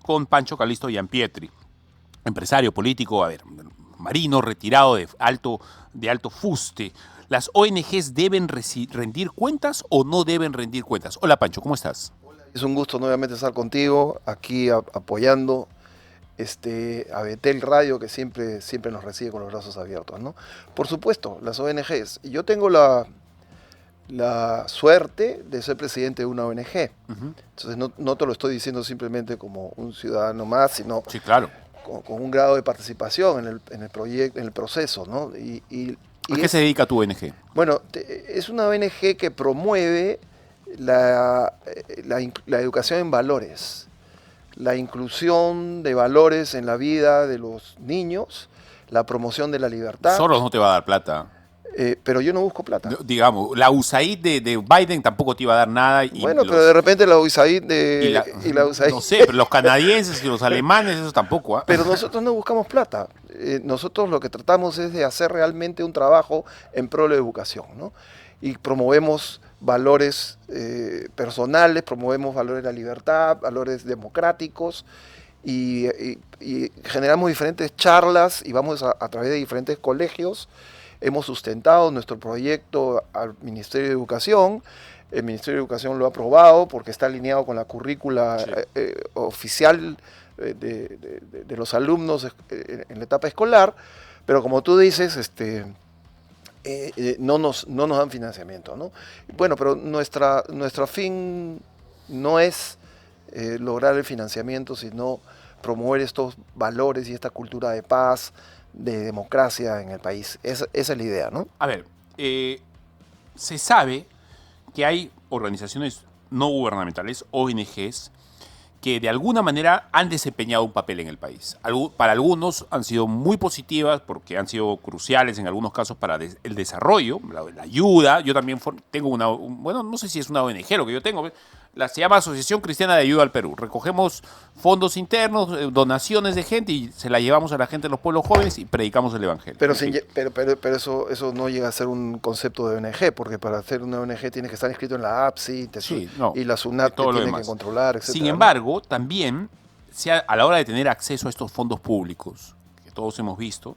con Pancho Calixto Gianpietri, empresario político, marino retirado de alto fuste. ¿Las ONGs deben rendir cuentas o no deben rendir cuentas? Hola Pancho, ¿cómo estás? Es un gusto nuevamente estar contigo, aquí apoyando a Betel Radio, que siempre nos recibe con los brazos abiertos, ¿no? Por supuesto, las ONGs. Yo tengo la suerte de ser presidente de una ONG. Entonces no te lo estoy diciendo simplemente como un ciudadano más, sino Sí, claro. con un grado de participación en el proyecto, en el proceso, ¿no? ¿A qué se dedica tu ONG? Bueno, es una ONG que promueve la educación en valores, la inclusión de valores en la vida de los niños, la promoción de la libertad. Soros no te va a dar plata. Pero yo no busco plata. Digamos, la USAID de Biden tampoco te iba a dar nada. Bueno, pero de repente la USAID No sé, pero los canadienses y los alemanes, eso tampoco. ¿Eh? Pero nosotros no buscamos plata. Nosotros lo que tratamos es de hacer realmente un trabajo en pro de la educación, ¿no? Y promovemos valores personales, promovemos valores de la libertad, valores democráticos, y generamos diferentes charlas y vamos a través de diferentes colegios. Hemos sustentado nuestro proyecto al Ministerio de Educación. El Ministerio de Educación lo ha aprobado porque está alineado con la currícula oficial de los alumnos en la etapa escolar. Pero como tú dices, no nos dan financiamiento, ¿no? Bueno, pero nuestro fin no es lograr el financiamiento, sino promover estos valores y esta cultura de paz, de democracia en el país. Esa es la idea, ¿no? A ver, se sabe que hay organizaciones no gubernamentales, ONGs, que de alguna manera han desempeñado un papel en el país. Para algunos han sido muy positivas porque han sido cruciales en algunos casos para el desarrollo, la ayuda. Yo también tengo bueno, no sé si es una ONG lo que yo tengo, se llama Asociación Cristiana de Ayuda al Perú. Recogemos fondos internos, donaciones de gente y se la llevamos a la gente de los pueblos jóvenes y predicamos el evangelio. Pero eso no llega a ser un concepto de ONG, porque para hacer una ONG tienes que estar inscrito en la APSI y la SUNAT te tiene que controlar, etc. Sin embargo, también a la hora de tener acceso a estos fondos públicos, que todos hemos visto,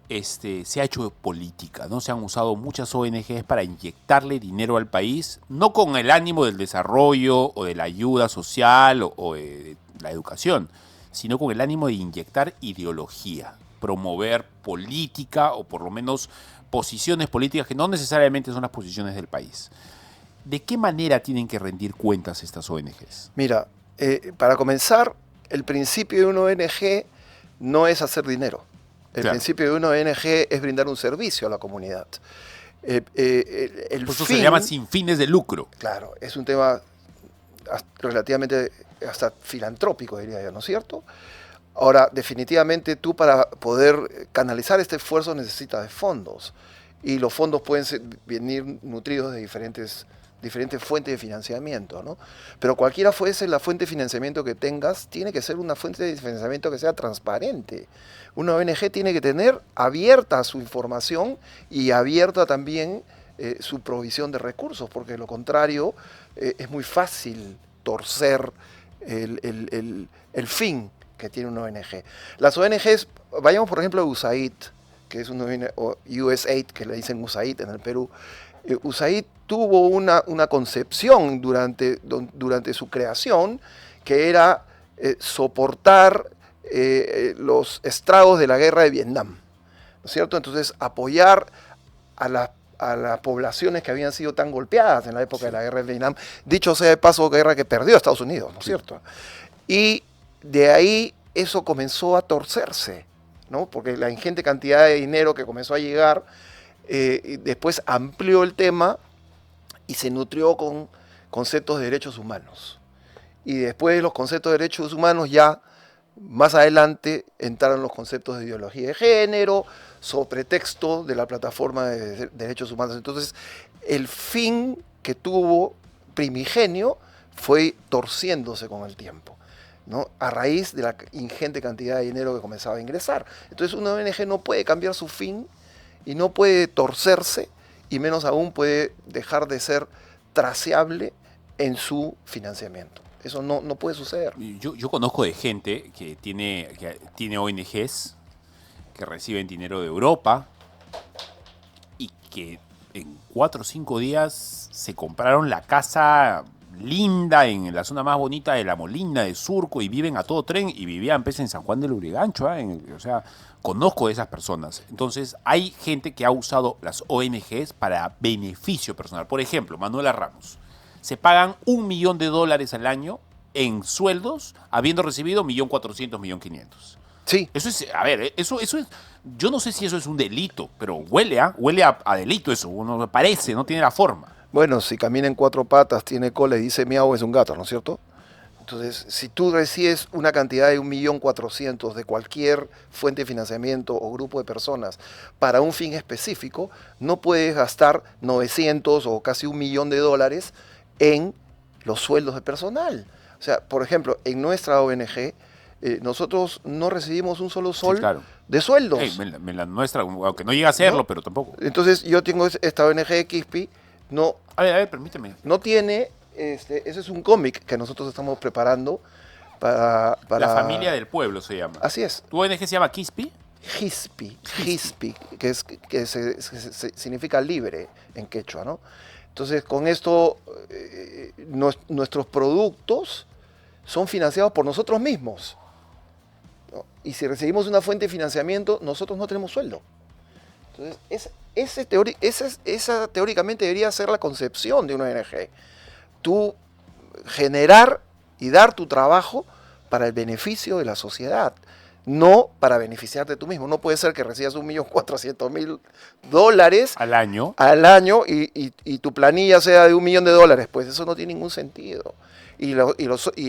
se ha hecho política, ¿no? Se han usado muchas ONGs para inyectarle dinero al país, no con el ánimo del desarrollo o de la ayuda social o de la educación, sino con el ánimo de inyectar ideología, promover política o por lo menos posiciones políticas que no necesariamente son las posiciones del país. ¿De qué manera tienen que rendir cuentas estas ONGs? Mira, para comenzar, el principio de una ONG no es hacer dinero. El principio de una ONG es brindar un servicio a la comunidad. Pues eso se llama sin fines de lucro. Claro, es un tema relativamente hasta filantrópico, diría yo, ¿no es cierto? Ahora, definitivamente tú para poder canalizar este esfuerzo necesitas de fondos. Y los fondos pueden venir nutridos de diferentes fuentes de financiamiento, ¿no? Pero cualquiera fuese la fuente de financiamiento que tengas, tiene que ser una fuente de financiamiento que sea transparente. Una ONG tiene que tener abierta su información y abierta también su provisión de recursos, porque de lo contrario es muy fácil torcer el fin que tiene una ONG. Las ONGs, vayamos por ejemplo a USAID, que es una ONG, o USAID, que le dicen USAID en el Perú. USAID tuvo una concepción durante su creación que era soportar los estragos de la guerra de Vietnam, ¿no es cierto? Entonces apoyar a las poblaciones que habían sido tan golpeadas en la época de la guerra de Vietnam, dicho sea de paso, guerra que perdió Estados Unidos, ¿no es cierto? Y de ahí eso comenzó a torcerse, ¿no? Porque la ingente cantidad de dinero que comenzó a llegar después amplió el tema y se nutrió con conceptos de derechos humanos. Y después de los conceptos de derechos humanos ya más adelante entraron los conceptos de ideología de género, sobre pretexto de la plataforma de derechos humanos. Entonces, el fin que tuvo primigenio fue torciéndose con el tiempo, ¿no? A raíz de la ingente cantidad de dinero que comenzaba a ingresar. Entonces, una ONG no puede cambiar su fin y no puede torcerse, y menos aún puede dejar de ser traceable en su financiamiento. Eso no puede suceder. Yo conozco de gente que tiene ONGs que reciben dinero de Europa y que en 4 o 5 días se compraron la casa linda en la zona más bonita de La Molina, de Surco, y viven a todo tren, y vivían pues, en San Juan del Lurigancho. O sea, conozco de esas personas. Entonces, hay gente que ha usado las ONGs para beneficio personal. Por ejemplo, Manuela Ramos. Se pagan $1.000.000 al año en sueldos, habiendo recibido 1.400.000, 1.500.000. Sí. Eso es, a ver, eso es, yo no sé si eso es un delito, pero huele a delito eso, uno me parece, no tiene la forma. Bueno, si camina en 4 patas, tiene cola y dice miau, es un gato, ¿no es cierto? Entonces, si tú recibes una cantidad de 1.400.000 de cualquier fuente de financiamiento o grupo de personas para un fin específico, no puedes gastar 900 o casi $1.000.000 en los sueldos de personal. O sea, por ejemplo, en nuestra ONG, nosotros no recibimos un solo sol Sí, claro. de sueldos. Hey, la nuestra, aunque no llega a serlo, ¿No? pero tampoco. Entonces, yo tengo esta ONG Quispi, A ver, permíteme. no tiene, ese es un cómic que nosotros estamos preparando para... La familia del pueblo se llama. Así es. ¿Tu ONG se llama Quispi? Hispi, que significa libre en quechua, ¿no? Entonces, con esto, nuestros productos son financiados por nosotros mismos, ¿no? Y si recibimos una fuente de financiamiento, nosotros no tenemos sueldo. Entonces, esa teóricamente debería ser la concepción de una ONG. Tú generar y dar tu trabajo para el beneficio de la sociedad, no para beneficiarte tú mismo. No puede ser que recibas $1.400.000 al año y tu planilla sea de $1.000.000. Pues eso no tiene ningún sentido. Y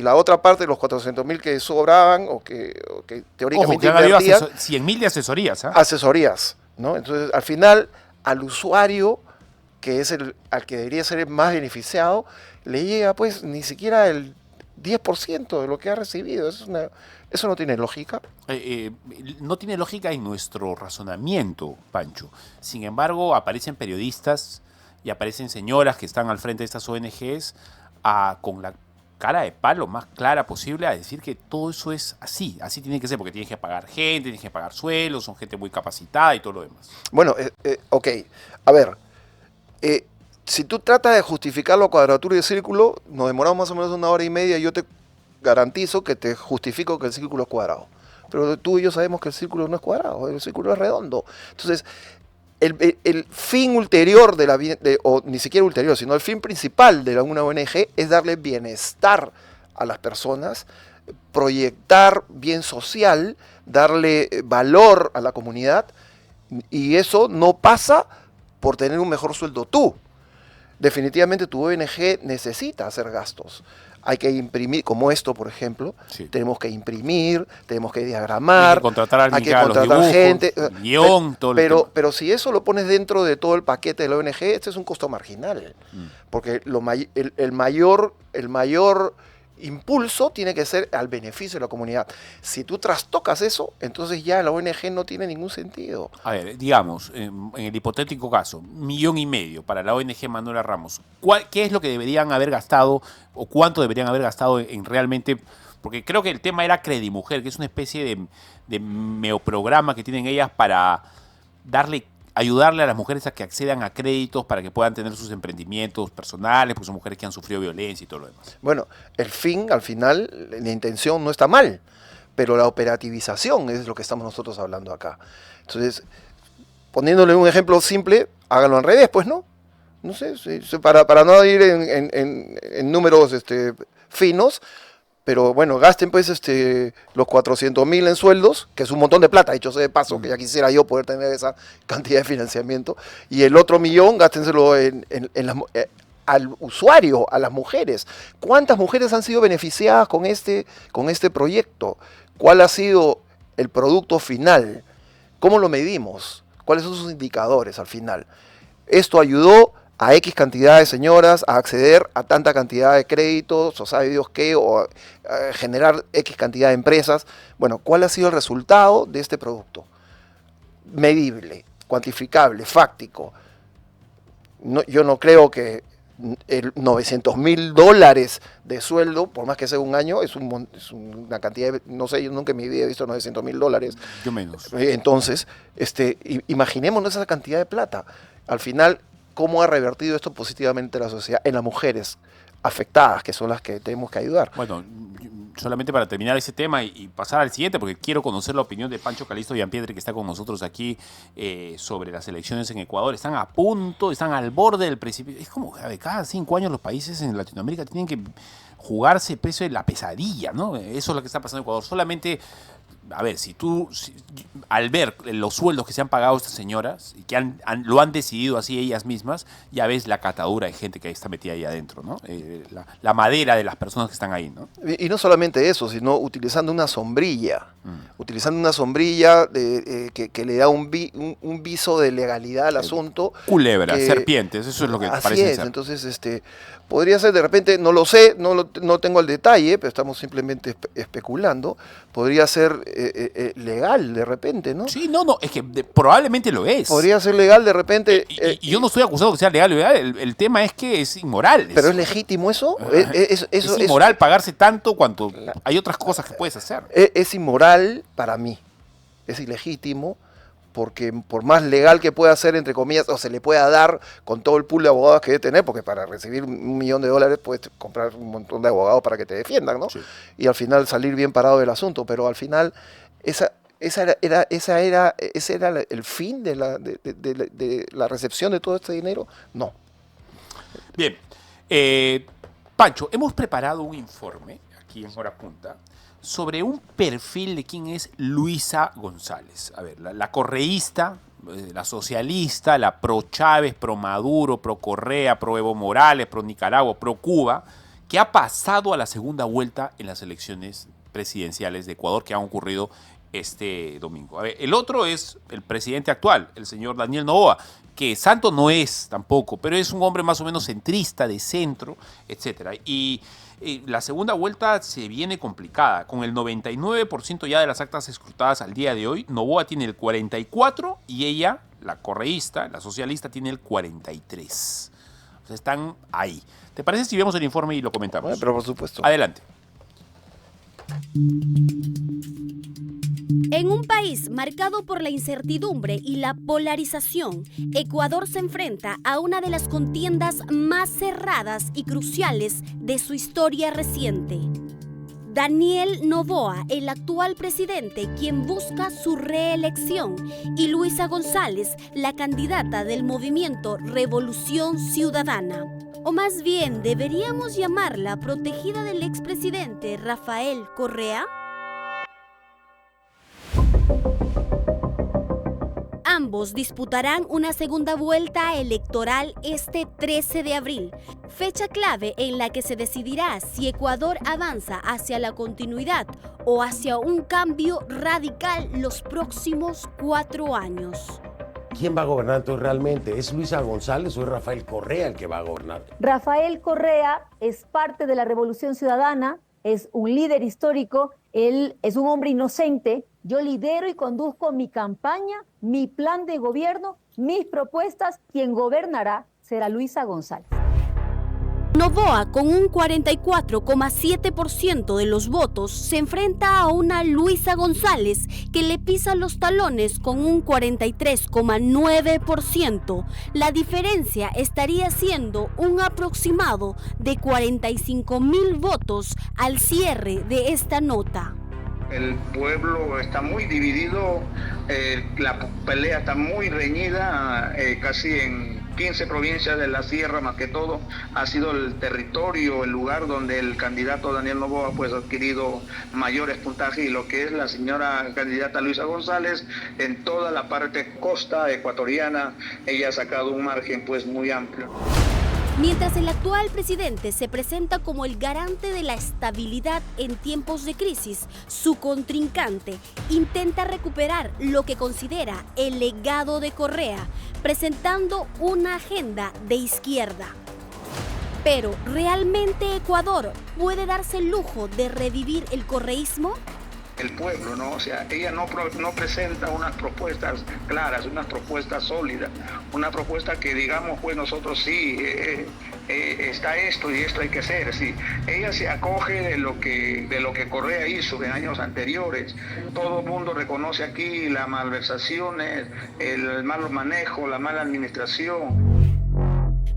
la otra parte de los 400.000 que sobraban o que teóricamente Ojo, que han habido invertían, 100.000 de asesorías. asesorías, ¿no? Entonces, al final, al usuario, que es al que debería ser el más beneficiado, le llega pues ni siquiera el 10% de lo que ha recibido. Eso no tiene lógica. No tiene lógica en nuestro razonamiento, Pancho. Sin embargo, aparecen periodistas y aparecen señoras que están al frente de estas ONGs con la cara de palo más clara posible a decir que todo eso es así tiene que ser, porque tienes que pagar gente, tienes que pagar suelos, son gente muy capacitada y todo lo demás. Bueno, ok, a ver, si tú tratas de justificar la cuadratura del círculo, nos demoramos más o menos 1 hora y media y yo te garantizo que te justifico que el círculo es cuadrado. Pero tú y yo sabemos que el círculo no es cuadrado, el círculo es redondo. Entonces, el fin ulterior o ni siquiera ulterior, sino el fin principal de una ONG es darle bienestar a las personas, proyectar bien social, darle valor a la comunidad, y eso no pasa por tener un mejor sueldo tú. Definitivamente tu ONG necesita hacer gastos. Hay que imprimir, como esto, por ejemplo, sí. Tenemos que imprimir, tenemos que diagramar, hay que contratar a alguien, hay que contratar los dibujos, gente. Guión, todo pero si eso lo pones dentro de todo el paquete de la ONG, este es un costo marginal. Porque el mayor impulso tiene que ser al beneficio de la comunidad. Si tú trastocas eso, entonces ya la ONG no tiene ningún sentido. A ver, digamos, en el hipotético caso, 1,5 millones para la ONG Manuela Ramos. ¿Qué es lo que deberían haber gastado o cuánto deberían haber gastado en realmente? Porque creo que el tema era Credimujer, que es una especie de meoprograma que tienen ellas para ayudarle a las mujeres a que accedan a créditos para que puedan tener sus emprendimientos personales, porque son mujeres que han sufrido violencia y todo lo demás. Bueno, al final, la intención no está mal, pero la operativización es lo que estamos nosotros hablando acá. Entonces, poniéndole un ejemplo simple, háganlo al revés, pues, ¿no? No sé, para no ir en números finos, pero bueno, gasten pues los 400.000 en sueldos, que es un montón de plata, dicho sea de paso, que ya quisiera yo poder tener esa cantidad de financiamiento, y el otro 1.000.000 gástenselo al usuario, a las mujeres. ¿Cuántas mujeres han sido beneficiadas con este proyecto? ¿Cuál ha sido el producto final? ¿Cómo lo medimos? ¿Cuáles son sus indicadores al final? Esto ayudó a X cantidad de señoras a acceder a tanta cantidad de créditos, o sabe Dios qué, o a generar X cantidad de empresas. Bueno, ¿cuál ha sido el resultado de este producto? Medible, cuantificable, fáctico. Yo no creo que el $900.000 de sueldo, por más que sea un año, es una cantidad, no sé, yo nunca en mi vida he visto $900.000. Yo menos. Entonces, imaginémonos esa cantidad de plata. Al final, ¿cómo ha revertido esto positivamente la sociedad en las mujeres afectadas, que son las que tenemos que ayudar? Bueno, solamente para terminar ese tema y pasar al siguiente, porque quiero conocer la opinión de Pancho Calixto Giampietri, que está con nosotros aquí sobre las elecciones en Ecuador. Están a punto, están al borde del precipicio. Es como que cada 5 años los países en Latinoamérica tienen que jugarse el precio de la pesadilla, ¿no? Eso es lo que está pasando en Ecuador. Solamente, a ver, al ver los sueldos que se han pagado estas señoras y que lo han decidido así ellas mismas, ya ves la catadura de gente que está metida ahí adentro, ¿no? La madera de las personas que están ahí, ¿no? Y no solamente eso, sino utilizando una sombrilla. Utilizando una sombrilla que le da un viso de legalidad al asunto. Culebras, serpientes, eso es lo que parece ser. Entonces, podría ser de repente, no lo sé, no tengo el detalle, pero estamos simplemente especulando. Podría ser legal de repente, ¿no? Sí, no, es que probablemente lo es. Podría ser legal de repente. Y yo no estoy acusado de que sea legal o ilegal, el tema es que es inmoral. ¿Pero es legítimo eso? Es inmoral pagarse tanto cuanto hay otras cosas que puedes hacer. Es inmoral para mí, es ilegítimo, porque por más legal que pueda ser, entre comillas, o se le pueda dar con todo el pool de abogados que debe tener, porque para recibir $1.000.000 puedes comprar un montón de abogados para que te defiendan, ¿no? Sí. Y al final salir bien parado del asunto, pero al final ese era el fin de la recepción de todo este dinero. No. Bien. Pancho, hemos preparado un informe aquí en Hora Punta sobre un perfil de quién es Luisa González. A ver, la correísta, la socialista, la pro Chávez, pro Maduro, pro Correa, pro Evo Morales, pro Nicaragua, pro Cuba, que ha pasado a la segunda vuelta en las elecciones presidenciales de Ecuador que han ocurrido este domingo. A ver, el otro es el presidente actual, el señor Daniel Noboa, que santo no es tampoco, pero es un hombre más o menos centrista, de centro, etcétera. Y la segunda vuelta se viene complicada. Con el 99% ya de las actas escrutadas al día de hoy, Noboa tiene el 44% y ella, la correísta, la socialista, tiene el 43%. O sea, están ahí. ¿Te parece si vemos el informe y lo comentamos? Bueno, pero por supuesto. Adelante. En un país marcado por la incertidumbre y la polarización, Ecuador se enfrenta a una de las contiendas más cerradas y cruciales de su historia reciente. Daniel Noboa, el actual presidente, quien busca su reelección, y Luisa González, la candidata del movimiento Revolución Ciudadana. O más bien, ¿deberíamos llamarla protegida del expresidente Rafael Correa? Ambos disputarán una segunda vuelta electoral este 13 de abril, fecha clave en la que se decidirá si Ecuador avanza hacia la continuidad o hacia un cambio radical los próximos 4 años. ¿Quién va a gobernar entonces realmente? ¿Es Luisa González o es Rafael Correa el que va a gobernar? Rafael Correa es parte de la Revolución Ciudadana, es un líder histórico, él es un hombre inocente. Yo lidero y conduzco mi campaña, mi plan de gobierno, mis propuestas. Quien gobernará será Luisa González. Noboa, con un 44,7% de los votos, se enfrenta a una Luisa González que le pisa los talones con un 43,9%. La diferencia estaría siendo un aproximado de 45,000 votos al cierre de esta nota. El pueblo está muy dividido, la pelea está muy reñida, casi en 15 provincias de la sierra, más que todo, ha sido el territorio, el lugar donde el candidato Daniel Noboa pues, ha adquirido mayores puntajes, y lo que es la señora candidata Luisa González, en toda la parte costa ecuatoriana, ella ha sacado un margen pues muy amplio. Mientras el actual presidente se presenta como el garante de la estabilidad en tiempos de crisis, su contrincante intenta recuperar lo que considera el legado de Correa, presentando una agenda de izquierda. Pero, ¿realmente Ecuador puede darse el lujo de revivir el correísmo? El pueblo, ¿no? O sea, ella no presenta unas propuestas claras, unas propuestas sólidas, una propuesta que digamos, pues nosotros sí está esto y esto hay que hacer. Sí, ella se acoge de lo que Correa hizo en años anteriores. Todo el mundo reconoce aquí las malversaciones, el mal manejo, la mala administración.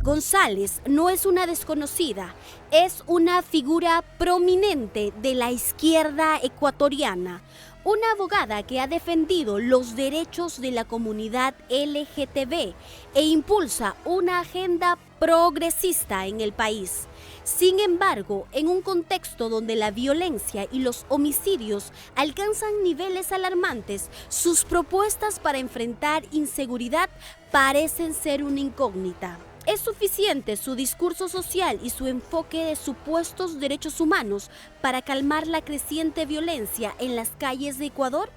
González no es una desconocida, es una figura prominente de la izquierda ecuatoriana, una abogada que ha defendido los derechos de la comunidad LGTB e impulsa una agenda progresista en el país. Sin embargo, en un contexto donde la violencia y los homicidios alcanzan niveles alarmantes, sus propuestas para enfrentar inseguridad parecen ser una incógnita. ¿Es suficiente su discurso social y su enfoque de supuestos derechos humanos para calmar la creciente violencia en las calles de Ecuador?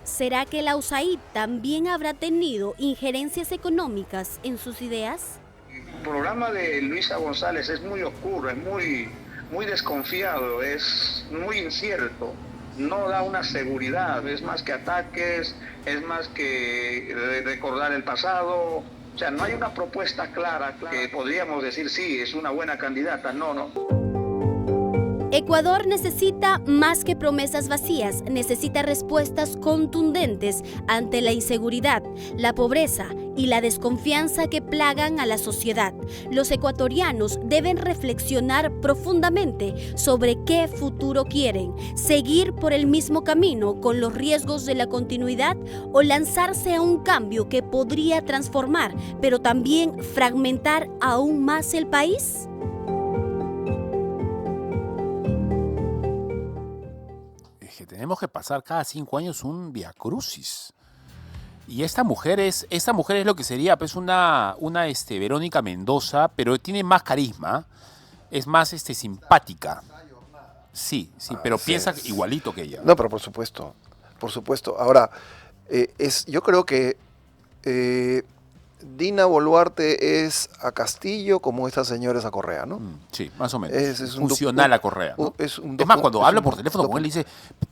¿Será que la USAID también habrá tenido injerencias económicas en sus ideas? El programa de Luisa González es muy oscuro, es muy desconfiado, es muy incierto. No da una seguridad, es más que ataques, es más que recordar el pasado. O sea, no hay una propuesta clara que podríamos decir, sí, es una buena candidata. No. Ecuador necesita más que promesas vacías, necesita respuestas contundentes ante la inseguridad, la pobreza y la desconfianza que plagan a la sociedad. Los ecuatorianos deben reflexionar profundamente sobre qué futuro quieren, seguir por el mismo camino con los riesgos de la continuidad o lanzarse a un cambio que podría transformar, pero también fragmentar aún más el país. Que tenemos que pasar cada 5 años un viacrucis. Y esta mujer es lo que sería pues una Verónica Mendoza, pero tiene más carisma, es más simpática. Sí, pero piensa igualito que ella. No, pero por supuesto. Ahora, yo creo que Dina Boluarte es a Castillo como esta señora es a Correa, ¿no? Sí, más o menos. Es funcional a Correa, ¿no? Es más, cuando habla por teléfono con él, le dice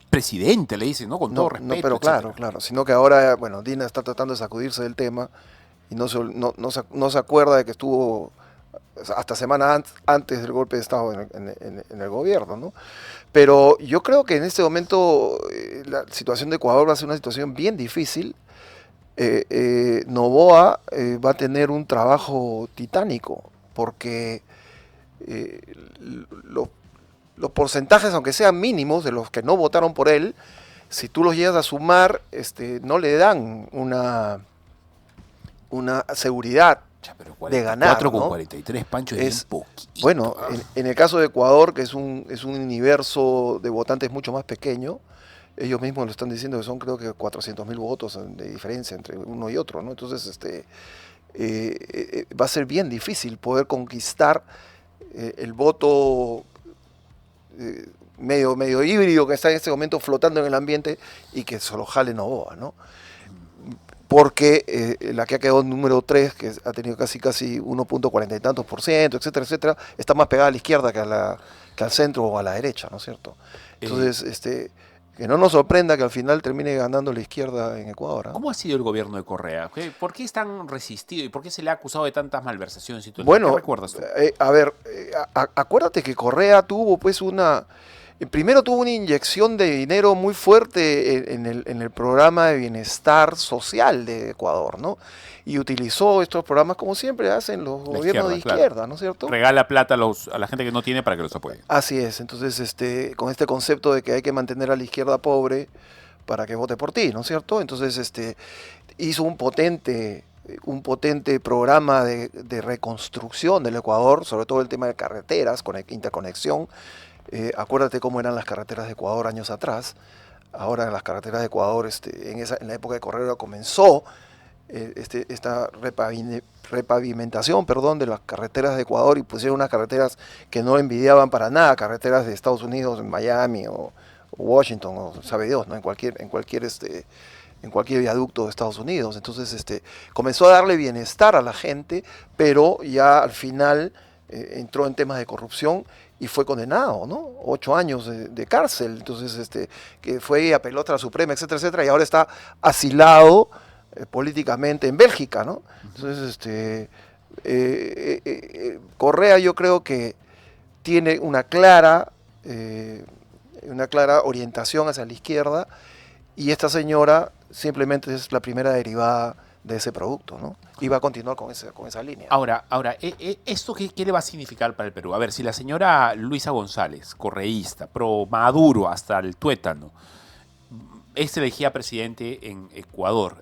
presidente, le dice, ¿no? Con todo respeto. No, pero claro. Sino que ahora, bueno, Dina está tratando de sacudirse del tema y no se acuerda de que estuvo hasta semana antes del golpe de Estado en el gobierno, ¿no? Pero yo creo que en este momento la situación de Ecuador va a ser una situación bien difícil. Noboa va a tener un trabajo titánico porque los porcentajes, aunque sean mínimos, de los que no votaron por él, si tú los llegas a sumar, no le dan una seguridad de ganar. 4 con 43, Pancho, es poquito. Bueno, en el caso de Ecuador, que es un universo de votantes mucho más pequeño, ellos mismos lo están diciendo que son, creo que 400.000 votos de diferencia entre uno y otro, ¿no? Entonces, va a ser bien difícil poder conquistar el voto medio híbrido que está en este momento flotando en el ambiente y que solo jale Noboa, ¿no? Porque la que ha quedado número 3, que ha tenido casi 1.40 y tantos %, etcétera, está más pegada a la izquierda que al centro o a la derecha, ¿no es cierto? Entonces, que no nos sorprenda que al final termine ganando la izquierda en Ecuador, ¿eh? ¿Cómo ha sido el gobierno de Correa? ¿Por qué es tan resistido y por qué se le ha acusado de tantas malversaciones? Bueno, ¿qué recuerdas tú? Acuérdate que Correa tuvo pues primero tuvo una inyección de dinero muy fuerte en el programa de bienestar social de Ecuador, ¿no? Y utilizó estos programas como siempre hacen los gobiernos de izquierda, claro, ¿no es cierto? Regala plata a la gente que no tiene para que los apoye. Así es, entonces con este concepto de que hay que mantener a la izquierda pobre para que vote por ti, ¿no es cierto? Entonces hizo un potente programa de reconstrucción del Ecuador, sobre todo el tema de carreteras, con interconexión. Acuérdate cómo eran las carreteras de Ecuador años atrás. Ahora las carreteras de Ecuador, en la época de Correa comenzó esta repavimentación, de las carreteras de Ecuador y pusieron unas carreteras que no envidiaban para nada, carreteras de Estados Unidos, en Miami o Washington, o sabe Dios, ¿no? en cualquier viaducto de Estados Unidos. Entonces comenzó a darle bienestar a la gente, pero ya al final entró en temas de corrupción y fue condenado, ¿no? 8 años de cárcel. Entonces que fue y apeló a la Suprema, etcétera, y ahora está asilado políticamente en Bélgica, ¿no? Entonces Correa yo creo que tiene una clara orientación hacia la izquierda, y esta señora simplemente es la primera derivada de ese producto, ¿no? Y va a continuar con esa línea. Ahora, ¿esto qué le va a significar para el Perú? A ver, si la señora Luisa González, correísta, pro Maduro hasta el tuétano, es elegida presidente en Ecuador,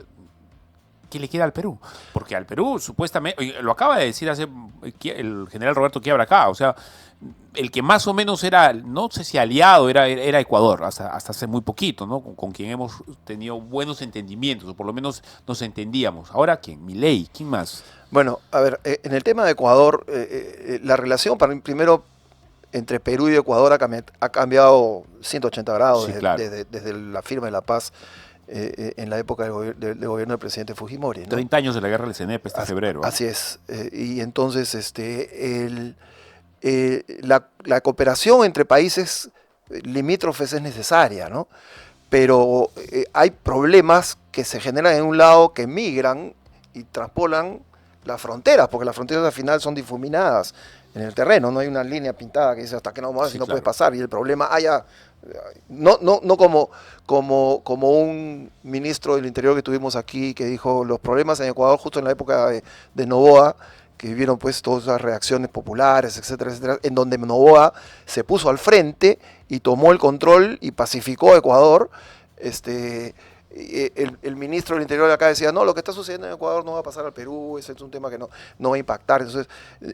¿qué le queda al Perú? Porque al Perú, supuestamente, lo acaba de decir el general Roberto Quiabra acá, o sea, el que más o menos era, no sé si aliado, era Ecuador, hasta hace muy poquito, ¿no? Con quien hemos tenido buenos entendimientos, o por lo menos nos entendíamos. Ahora, ¿quién? Milei, ¿quién más? Bueno, a ver, en el tema de Ecuador, la relación, primero, entre Perú y Ecuador ha cambiado 180 grados Sí, claro. desde la firma de la paz en la época del gobierno del presidente Fujimori, ¿no? 30 años de la guerra del CNEP este febrero. ¿Eh? Así es. Y entonces la cooperación entre países limítrofes es necesaria, ¿no? Pero hay problemas que se generan en un lado que migran y traspolan las fronteras, porque las fronteras al final son difuminadas en el terreno, no hay una línea pintada que dice hasta que no vas y no claro. puedes pasar, y el problema no como un ministro del Interior que tuvimos aquí que dijo los problemas en Ecuador justo en la época de Noboa, que vivieron pues todas esas reacciones populares, etcétera, etcétera, en donde Noboa se puso al frente y tomó el control y pacificó a Ecuador. El ministro del Interior de acá decía, no, lo que está sucediendo en Ecuador no va a pasar al Perú, ese es un tema que no va a impactar. Entonces,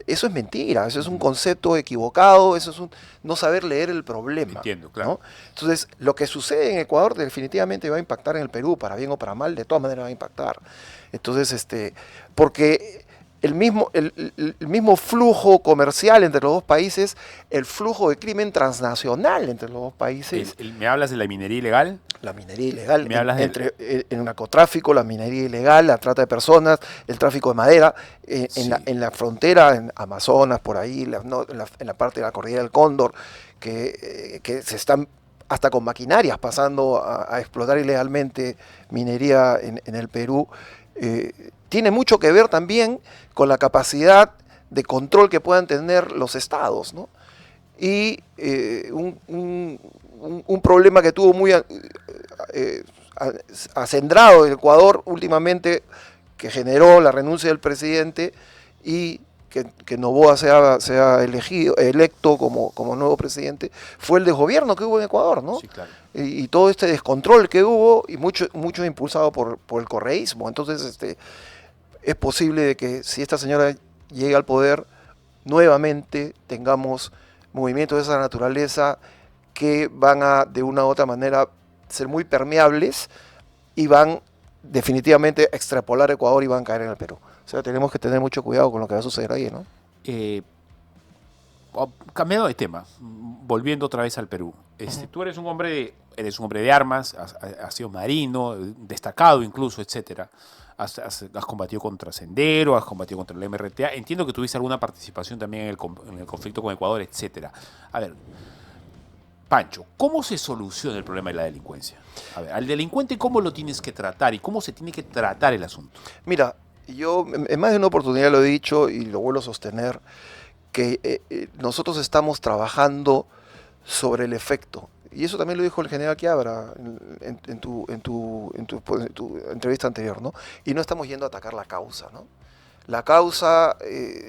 eso es mentira, eso es un concepto equivocado, eso es no saber leer el problema. Entiendo, claro. ¿no? Entonces, lo que sucede en Ecuador definitivamente va a impactar en el Perú, para bien o para mal, de todas maneras va a impactar. Entonces, porque el mismo flujo comercial entre los dos países, el flujo de crimen transnacional entre los dos países. ¿Me hablas de la minería ilegal? La minería ilegal, ¿Me hablas el narcotráfico, la minería ilegal, la trata de personas, el tráfico de madera, en la frontera, en Amazonas, por ahí, en la parte de la cordillera del Cóndor, que se están hasta con maquinarias pasando a explotar ilegalmente minería en el Perú. Tiene mucho que ver también con la capacidad de control que puedan tener los estados, ¿no? Y un problema que tuvo muy acendrado el Ecuador últimamente, que generó la renuncia del presidente y que Noboa sea electo como nuevo presidente, fue el desgobierno que hubo en Ecuador, ¿no? Sí, claro. Y todo este descontrol que hubo, y mucho impulsado por el correísmo. Entonces, es posible de que si esta señora llega al poder, nuevamente tengamos movimientos de esa naturaleza que van a, de una u otra manera, ser muy permeables y van definitivamente a extrapolar Ecuador y van a caer en el Perú. O sea, tenemos que tener mucho cuidado con lo que va a suceder ahí, ¿no? Cambiando de tema, volviendo otra vez al Perú. Tú eres un hombre de armas, has sido marino, destacado incluso, etcétera. Has combatido contra Sendero, has combatido contra el MRTA. Entiendo que tuviste alguna participación también en el conflicto con Ecuador, etcétera. A ver, Pancho, ¿cómo se soluciona el problema de la delincuencia? A ver, al delincuente, ¿cómo lo tienes que tratar y cómo se tiene que tratar el asunto? Mira, yo en más de una oportunidad lo he dicho y lo vuelvo a sostener, que nosotros estamos trabajando sobre el efecto. Y eso también lo dijo el general Quiabra en tu entrevista anterior, ¿no? Y no estamos yendo a atacar la causa, ¿no? La causa,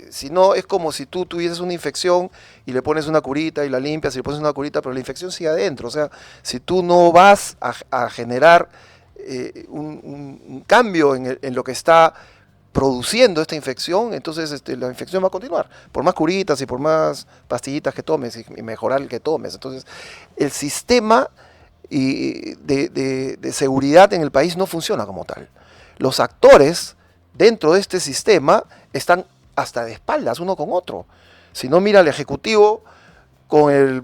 si no, es como si tú tuvieses una infección y le pones una curita y la limpias y le pones una curita, pero la infección sigue adentro. O sea, si tú no vas a generar un cambio en lo que está produciendo esta infección, entonces la infección va a continuar, por más curitas y por más pastillitas que tomes y mejorar el que tomes. Entonces, el sistema de seguridad en el país no funciona como tal. Los actores dentro de este sistema están hasta de espaldas uno con otro. Si no, mira al Ejecutivo con el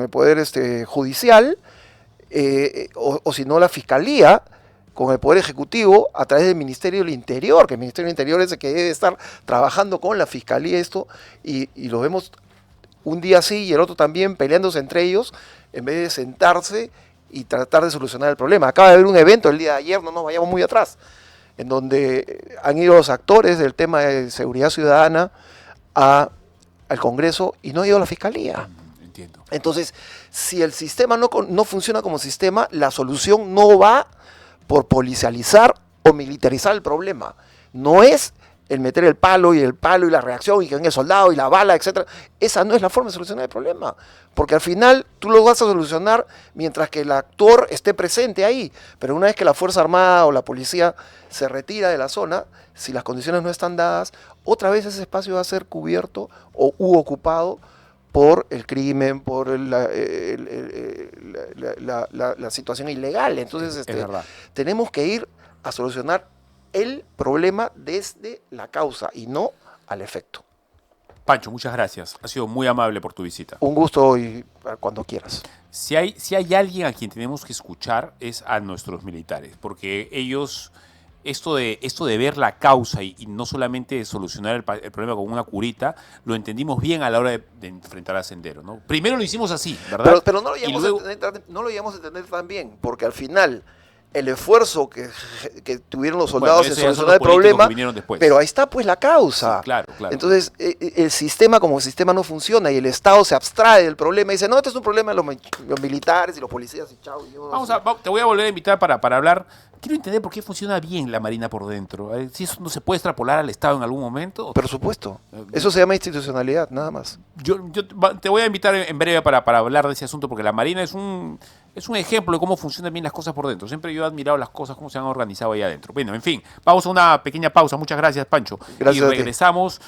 Poder Judicial, o si no la Fiscalía con el Poder Ejecutivo a través del Ministerio del Interior, que el Ministerio del Interior es el que debe estar trabajando con la Fiscalía y lo vemos un día sí y el otro también peleándose entre ellos, en vez de sentarse y tratar de solucionar el problema. Acaba de haber un evento el día de ayer, no nos vayamos muy atrás, en donde han ido los actores del tema de seguridad ciudadana al Congreso y no ha ido a la Fiscalía. Entiendo. Entonces, si el sistema no funciona como sistema, la solución no va por policializar o militarizar el problema. No es el meter el palo y la reacción y que venga el soldado y la bala, etc. Esa no es la forma de solucionar el problema. Porque al final tú lo vas a solucionar mientras que el actor esté presente ahí. Pero una vez que la Fuerza Armada o la policía se retira de la zona, si las condiciones no están dadas, otra vez ese espacio va a ser cubierto u ocupado por el crimen, por la situación ilegal. Entonces, Es verdad. tenemos que ir a solucionar el problema desde la causa y no al efecto. Pancho, muchas gracias. Ha sido muy amable por tu visita. Un gusto y cuando quieras. Si hay alguien a quien tenemos que escuchar es a nuestros militares, porque ellos, esto de ver la causa y no solamente solucionar el problema con una curita, lo entendimos bien a la hora de enfrentar a Sendero, ¿no? Primero lo hicimos así, ¿verdad? Pero no lo Y llegamos luego- no lo llegamos a entender tan bien, porque al final el esfuerzo que tuvieron los Bueno, soldados eso en ya son solucionar el los políticos problema, que vinieron después. pero ahí está pues la causa. Sí, claro. Entonces, el sistema como sistema no funciona y el Estado se abstrae del problema y dice, no, este es un problema de los militares y los policías y chao. Te voy a volver a invitar para hablar. Quiero entender por qué funciona bien la Marina por dentro. Si eso no se puede extrapolar al Estado en algún momento. Por supuesto. Eso se llama institucionalidad, nada más. Yo te voy a invitar en breve para hablar de ese asunto, porque la Marina es un ejemplo de cómo funcionan bien las cosas por dentro. Siempre yo he admirado las cosas, cómo se han organizado ahí adentro. Bueno, en fin, vamos a una pequeña pausa. Muchas gracias, Pancho. Gracias Y a ti. regresamos.